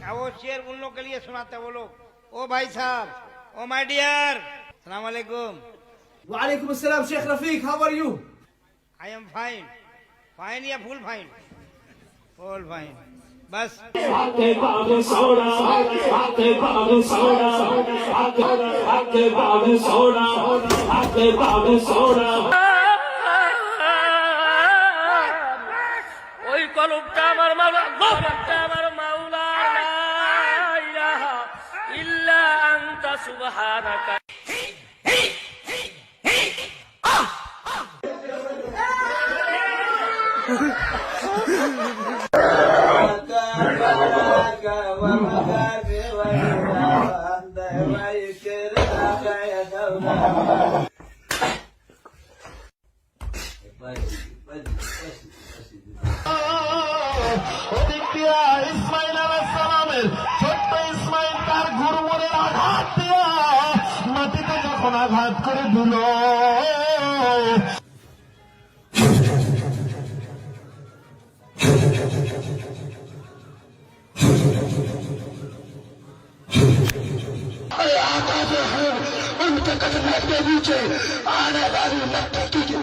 अब वो शेर उन लोग के लिए सुनाते हैं वो लोग। ओ भाई साहब, ओ माय डियर, सलाम वालेकुम। वालेकुम अस्सलाम Sheikh Rafiq, how are you? I am fine. Fine या फुल फाइन? Full fine. बस आके बाबू सोना, आके बाबू सोना, आके बाबू सोना, आके बाबू सोना। ওই কলমটা আমার মাওলা, কলমটা আমার মাওলা, লা ইলাহা ইল্লা আনতা সুবহানাকা। ইসমাইল আলাইহিস সালামের ছোট্ট ইসমাইল তার ঘুরমুরের আঘাত দিয়া মাটিতে যখন আঘাত করে দিল, आकाश है उनके कदम में नीचे आने वाली लड़की की